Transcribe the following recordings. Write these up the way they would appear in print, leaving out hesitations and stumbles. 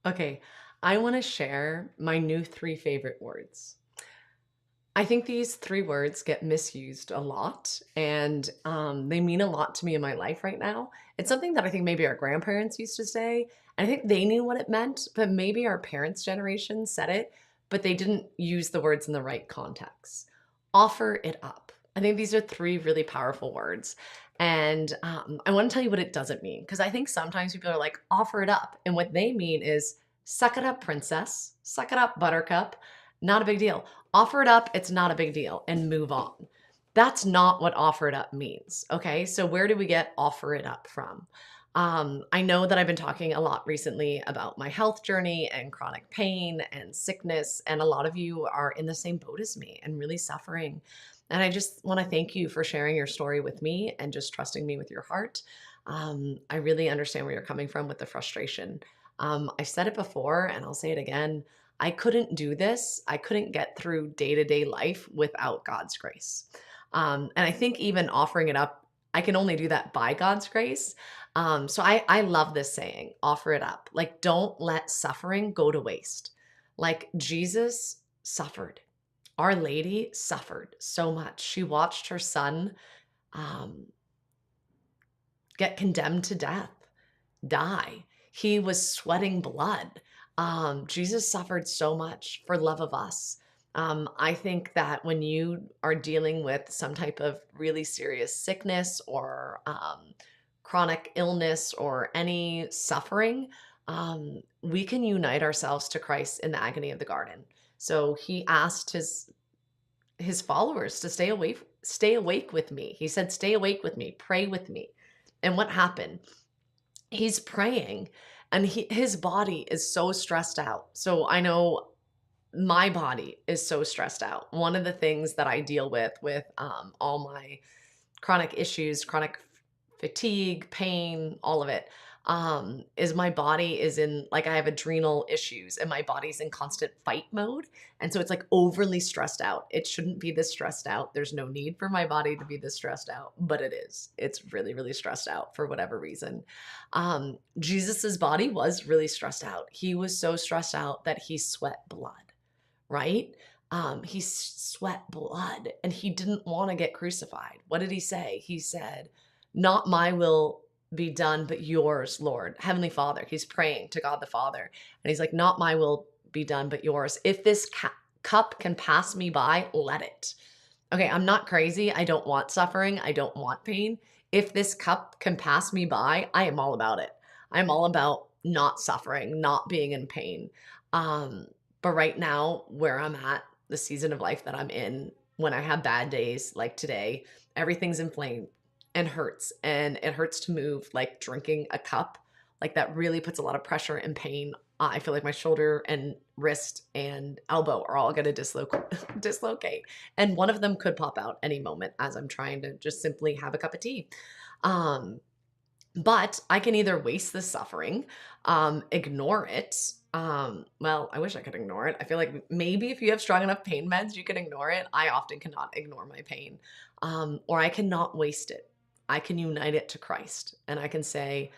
Okay, I want to share my new three favorite words. I think these three words get misused a lot, and they mean a lot to me in my life right now. It's something that I think maybe our grandparents used to say, and I think they knew what it meant, but maybe our parents' generation said it, but they didn't use the words in the right context. Offer it up. I think these are three really powerful words. And I want to tell you what it doesn't mean, because I think sometimes people are like, offer it up. And what they mean is, suck it up, princess. Suck it up, buttercup. Not a big deal. Offer it up, it's not a big deal, and move on. That's not what offer it up means. Okay. So, where do we get offer it up from? I know that I've been talking a lot recently about my health journey and chronic pain and sickness, and a lot of you are in the same boat as me and really suffering. And I just want to thank you for sharing your story with me and just trusting me with your heart. I really understand where you're coming from with the frustration. I've said it before and I'll say it again. I couldn't do this. I couldn't get through day to day life without God's grace. And I think even offering it up, I can only do that by God's grace. So I love this saying, offer it up. Like, don't let suffering go to waste. Like, Jesus suffered. Our Lady suffered so much. She watched her son um, get condemned to death, die. He was sweating blood. Jesus suffered so much for love of us. I think that when you are dealing with some type of really serious sickness or chronic illness or any suffering, we can unite ourselves to Christ in the agony of the garden. So he asked his followers to stay awake with me. He said, "Stay awake with me, pray with me." And what happened? He's praying and his body is so stressed out. So I know my body is so stressed out. One of the things that I deal with all my chronic issues, chronic fatigue, pain, all of it, is my body is in, like, I have adrenal issues and my body's in constant fight mode. And so it's like overly stressed out. It shouldn't be this stressed out. There's no need for my body to be this stressed out, but it is. It's really, really stressed out for whatever reason. Jesus's body was really stressed out. He was so stressed out that he sweat blood, right? He sweat blood and he didn't want to get crucified. What did he say? He said, "Not my will be done, but yours, Lord." Heavenly Father, he's praying to God the Father. And he's like, "Not my will be done, but yours. If this cup can pass me by, let it." Okay, I'm not crazy. I don't want suffering. I don't want pain. If this cup can pass me by, I am all about it. I'm all about not suffering, not being in pain. But right now, where I'm at, the season of life that I'm in, when I have bad days like today, everything's inflamed and hurts. And it hurts to move, like drinking a cup. Like, that really puts a lot of pressure and pain. I feel like my shoulder and wrist and elbow are all going to dislocate. And one of them could pop out any moment as I'm trying to just simply have a cup of tea. Um, but I can either waste the suffering, ignore it. Well, I wish I could ignore it. I feel like maybe if you have strong enough pain meds, you can ignore it. I often cannot ignore my pain. Or I cannot waste it. I can unite it to Christ and I can say,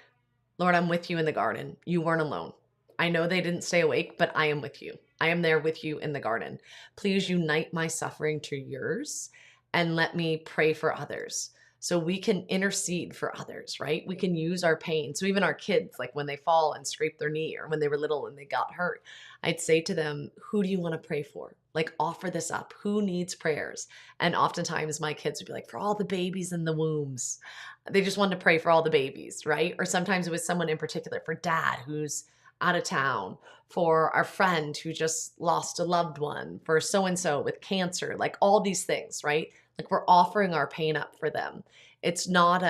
"Lord, I'm with you in the garden. You weren't alone. I know they didn't stay awake, but I am with you. I am there with you in the garden. Please unite my suffering to yours and let me pray for others." So we can intercede for others, right? We can use our pain. So even our kids, like when they fall and scrape their knee or when they were little and they got hurt, I'd say to them, "Who do you want to pray for? Like, offer this up. Who needs prayers?" And oftentimes my kids would be like, "For all the babies in the wombs." They just wanted to pray for all the babies, right? Or sometimes it was someone in particular, for dad who's out of town, for our friend who just lost a loved one, for so and so with cancer, like all these things, right? Like, we're offering our pain up for them. It's not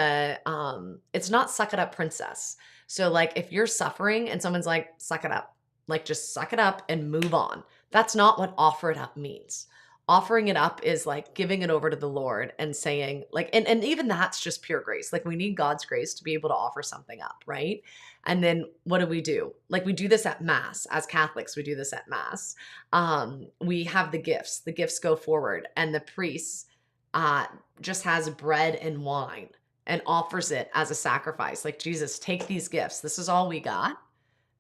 suck it up, princess. So like, if you're suffering and someone's like, "Suck it up," like, just suck it up and move on. That's not what offer it up means. Offering it up is like giving it over to the Lord and saying, like, and even that's just pure grace. Like, we need God's grace to be able to offer something up, right? And then what do? Like, we do this at Mass. As Catholics, we do this at Mass. We have the gifts. The gifts go forward, and the priest uh, just has bread and wine and offers it as a sacrifice. Like, Jesus, take these gifts. This is all we got.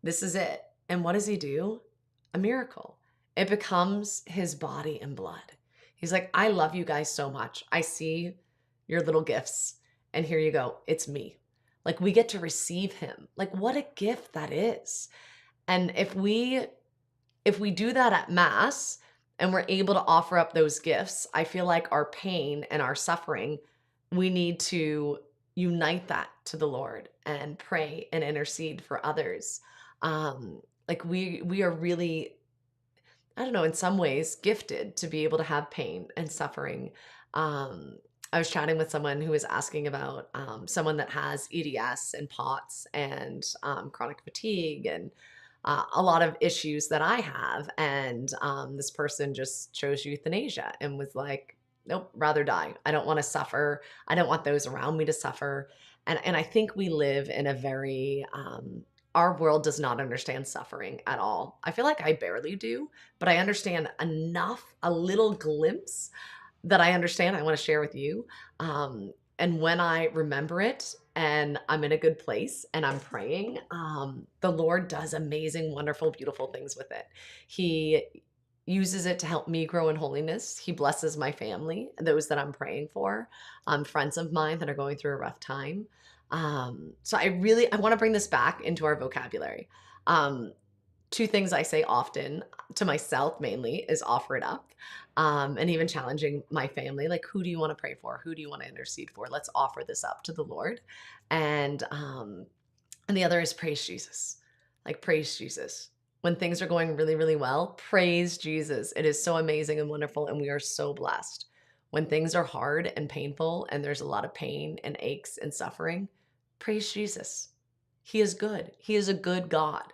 This is it. And what does he do? A miracle. It becomes his body and blood. He's like, I love you guys so much. I see your little gifts, and here you go. It's me. Like, we get to receive him. Like, what a gift that is. And if we do that at mass and we're able to offer up those gifts, I feel like our pain and our suffering, we need to unite that to the Lord and pray and intercede for others. Like, we are really, I don't know, in some ways gifted to be able to have pain and suffering. Um, I was chatting with someone who was asking about someone that has EDS and POTS and chronic fatigue and a lot of issues that I have. And this person just chose euthanasia and was like, nope, rather die. I don't want to suffer. I don't want those around me to suffer. And I think we live in a very, our world does not understand suffering at all. I feel like I barely do, but I understand enough, a little glimpse that I understand, I want to share with you. And when I remember it and I'm in a good place and I'm praying, the Lord does amazing, wonderful, beautiful things with it. He uses it to help me grow in holiness. He blesses my family, those that I'm praying for, friends of mine that are going through a rough time. So I want to bring this back into our vocabulary. Um, Two things I say often to myself mainly is offer it up. And even challenging my family, like, who do you want to pray for? Who do you want to intercede for? Let's offer this up to the Lord. And the other is praise Jesus. Like, praise Jesus. When things are going really, really well, praise Jesus. It is so amazing and wonderful, and we are so blessed. When things are hard and painful and there's a lot of pain and aches and suffering, praise Jesus. He is good. He is a good God,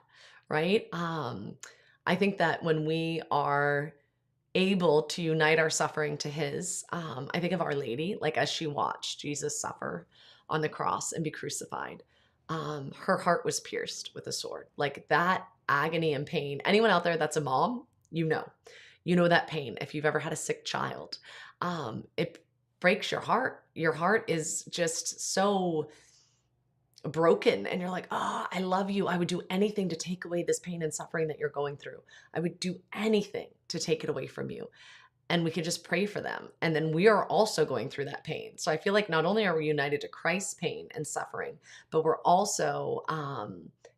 right? I think that when we are able to unite our suffering to his, I think of Our Lady, like, as she watched Jesus suffer on the cross and be crucified, her heart was pierced with a sword. Like, that agony and pain. Anyone out there that's a mom, you know that pain. If you've ever had a sick child, it breaks your heart. Your heart is just so broken, and you're like, oh, I love you. I would do anything to take away this pain and suffering that you're going through. I would do anything to take it away from you. And we could just pray for them. And then we are also going through that pain. So I feel like not only are we united to Christ's pain and suffering, but we're also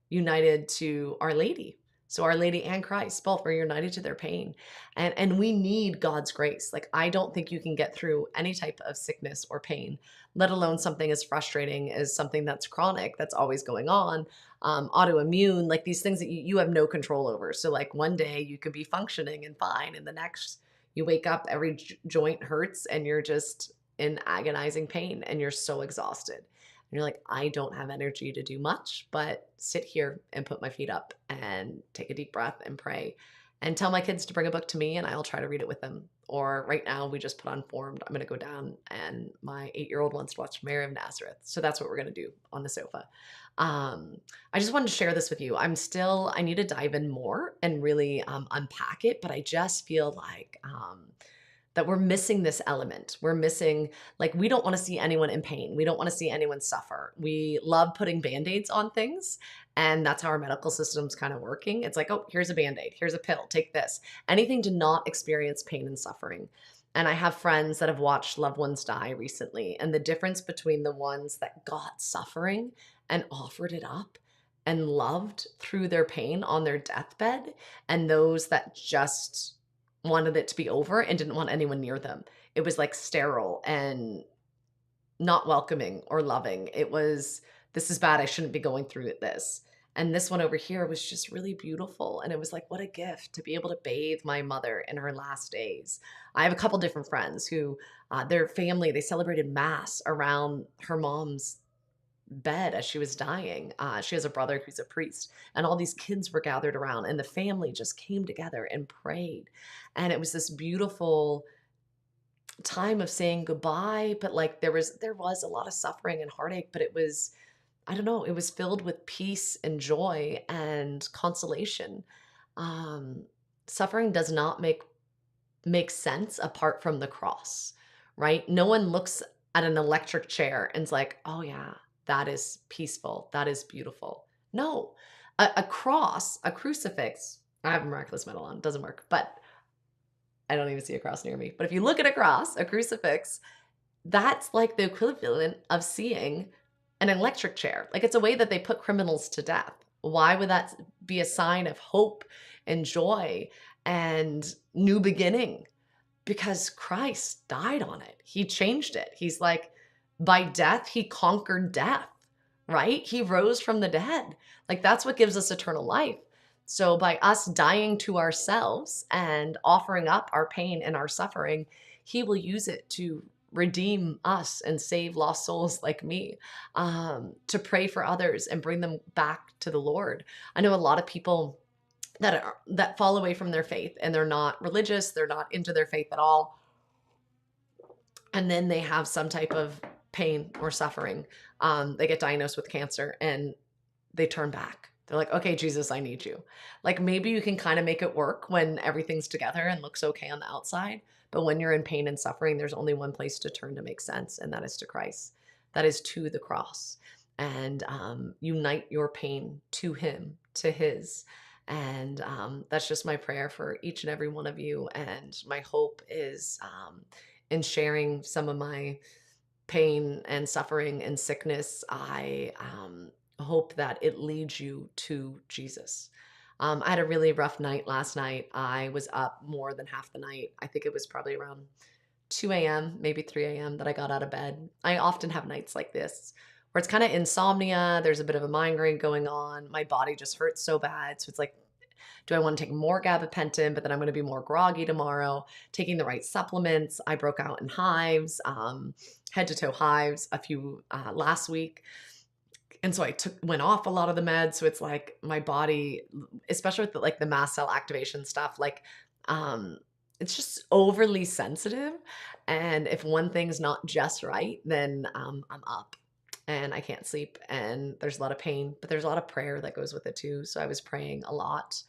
united to Our Lady. So Our Lady and Christ, both are united to their pain. And we need God's grace. Like, I don't think you can get through any type of sickness or pain, let alone something as frustrating as something that's chronic, that's always going on, autoimmune, like these things that you have no control over. So, like, one day you could be functioning and fine, and the next you wake up, every joint hurts, and you're just in agonizing pain, and you're so exhausted. And you're like, I don't have energy to do much, but sit here and put my feet up and take a deep breath and pray and tell my kids to bring a book to me and I'll try to read it with them. Or right now, we just put on Formed. I'm going to go down, and my 8-year-old wants to watch Mary of Nazareth. So that's what we're going to do on the sofa. I just wanted to share this with you. I need to dive in more and really unpack it, but I just feel like that we're missing this element. We're missing, like, we don't want to see anyone in pain. We don't want to see anyone suffer. We love putting band-aids on things, and that's how our medical system's kind of working. It's like, oh, here's a band-aid, here's a pill, take this. Anything to not experience pain and suffering. And I have friends that have watched loved ones die recently, and the difference between the ones that got suffering and offered it up and loved through their pain on their deathbed, and those that just wanted it to be over and didn't want anyone near them. It was like sterile and not welcoming or loving. It was, this is bad. I shouldn't be going through this. And this one over here was just really beautiful. And it was like, what a gift to be able to bathe my mother in her last days. I have a couple different friends who, their family, they celebrated mass around her mom's bed as she was dying. She has a brother who's a priest, and all these kids were gathered around, and the family just came together and prayed. And it was this beautiful time of saying goodbye, but like there was a lot of suffering and heartache, but it was, I don't know, it was filled with peace and joy and consolation. Um, Suffering does not make sense apart from the cross, right? No one looks at an electric chair and's like, oh yeah, that is peaceful, that is beautiful. No, A cross, a crucifix. I have a miraculous medal on, doesn't work, but I don't even see a cross near me. But if you look at a cross, a crucifix, that's like the equivalent of seeing an electric chair. Like, it's a way that they put criminals to death. Why would that be a sign of hope and joy and new beginning? Because Christ died on it. He changed it. He's like, by death, he conquered death, right? He rose from the dead. Like, that's what gives us eternal life. So by us dying to ourselves and offering up our pain and our suffering, he will use it to redeem us and save lost souls like me, to pray for others and bring them back to the Lord. I know a lot of people that fall away from their faith, and they're not religious, they're not into their faith at all, and then they have some type of pain or suffering. They get diagnosed with cancer and they turn back. They're like, okay, Jesus, I need you. Like, maybe you can kind of make it work when everything's together and looks okay on the outside. But when you're in pain and suffering, there's only one place to turn to make sense, and that is to Christ. That is to the cross. And unite your pain to him, to his. And that's just my prayer for each and every one of you. And my hope is in sharing some of my pain and suffering and sickness, I hope that it leads you to Jesus. I had a really rough night last night. I was up more than half the night. I think it was probably around 2 a.m., maybe 3 a.m. that I got out of bed. I often have nights like this where it's kind of insomnia. There's a bit of a migraine going on. My body just hurts so bad. So it's like, do I want to take more gabapentin, but then I'm going to be more groggy tomorrow? Taking the right supplements. I broke out in hives, head to toe hives a few last week. And so I went off a lot of the meds. So it's like my body, especially with the mast cell activation stuff, like it's just overly sensitive. And if one thing's not just right, then I'm up and I can't sleep and there's a lot of pain, but there's a lot of prayer that goes with it too. So I was praying a lot,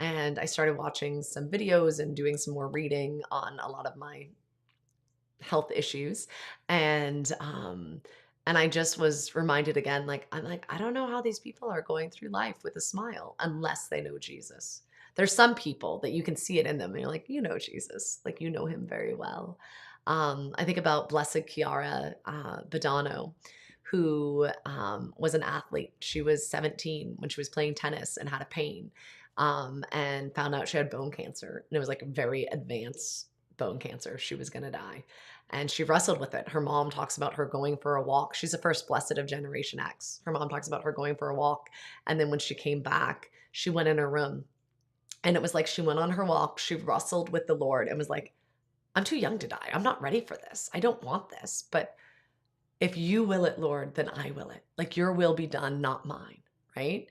and I started watching some videos and doing some more reading on a lot of my health issues. And I just was reminded again, like, I'm like, I don't know how these people are going through life with a smile unless they know Jesus. There's some people that you can see it in them and you're like, you know Jesus, like, you know him very well. I think about Blessed Chiara Badano, who was an athlete. She was 17 when she was playing tennis and had a pain, and found out she had bone cancer. And it was like very advanced bone cancer. She was going to die. And she wrestled with it. Her mom talks about her going for a walk. She's the first blessed of Generation X. Her mom talks about her going for a walk. And then when she came back, she went in her room. And it was like she went on her walk. She wrestled with the Lord and was like, I'm too young to die. I'm not ready for this. I don't want this. But if you will it, Lord, then I will it. Like, your will be done, not mine. Right?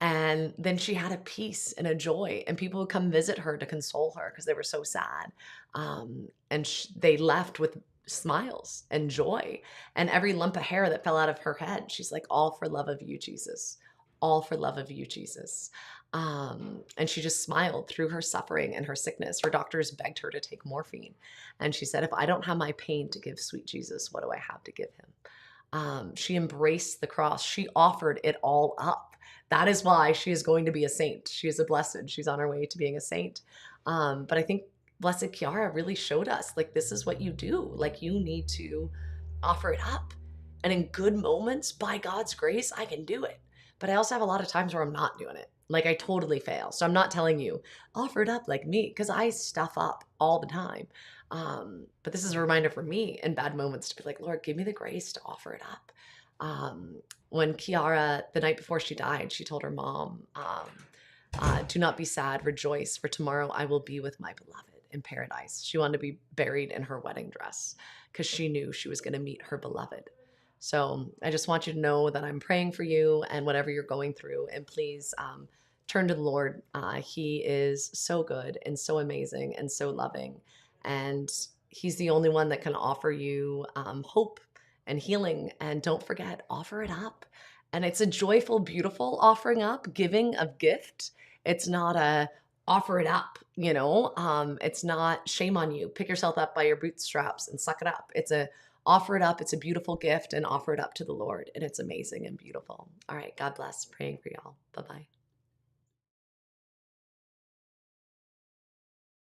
And then she had a peace and a joy, and people would come visit her to console her because they were so sad. And they left with smiles and joy, and every lump of hair that fell out of her head, she's like, all for love of you, Jesus. All for love of you, Jesus. And she just smiled through her suffering and her sickness. Her doctors begged her to take morphine. And she said, if I don't have my pain to give sweet Jesus, what do I have to give him? She embraced the cross. She offered it all up. That is why she is going to be a saint. She is a blessed. She's on her way to being a saint. But I think Blessed Chiara really showed us, like, this is what you do. Like, you need to offer it up. And in good moments, by God's grace, I can do it. But I also have a lot of times where I'm not doing it. Like, I totally fail. So I'm not telling you, offer it up like me, because I stuff up all the time. But this is a reminder for me in bad moments to be like, Lord, give me the grace to offer it up. When Chiara, the night before she died, she told her mom, do not be sad, rejoice, for tomorrow I will be with my beloved in paradise. She wanted to be buried in her wedding dress because she knew she was going to meet her beloved. So I just want you to know that I'm praying for you and whatever you're going through. And please turn to the Lord. He is so good and so amazing and so loving. And he's the only one that can offer you hope and healing. And don't forget, offer it up. And it's a joyful, beautiful offering up, giving of gift. It's not a offer it up, it's not shame on you. Pick yourself up by your bootstraps and suck it up. It's a offer it up. It's a beautiful gift, and offer it up to the Lord. And it's amazing and beautiful. All right. God bless. Praying for y'all. Bye-bye.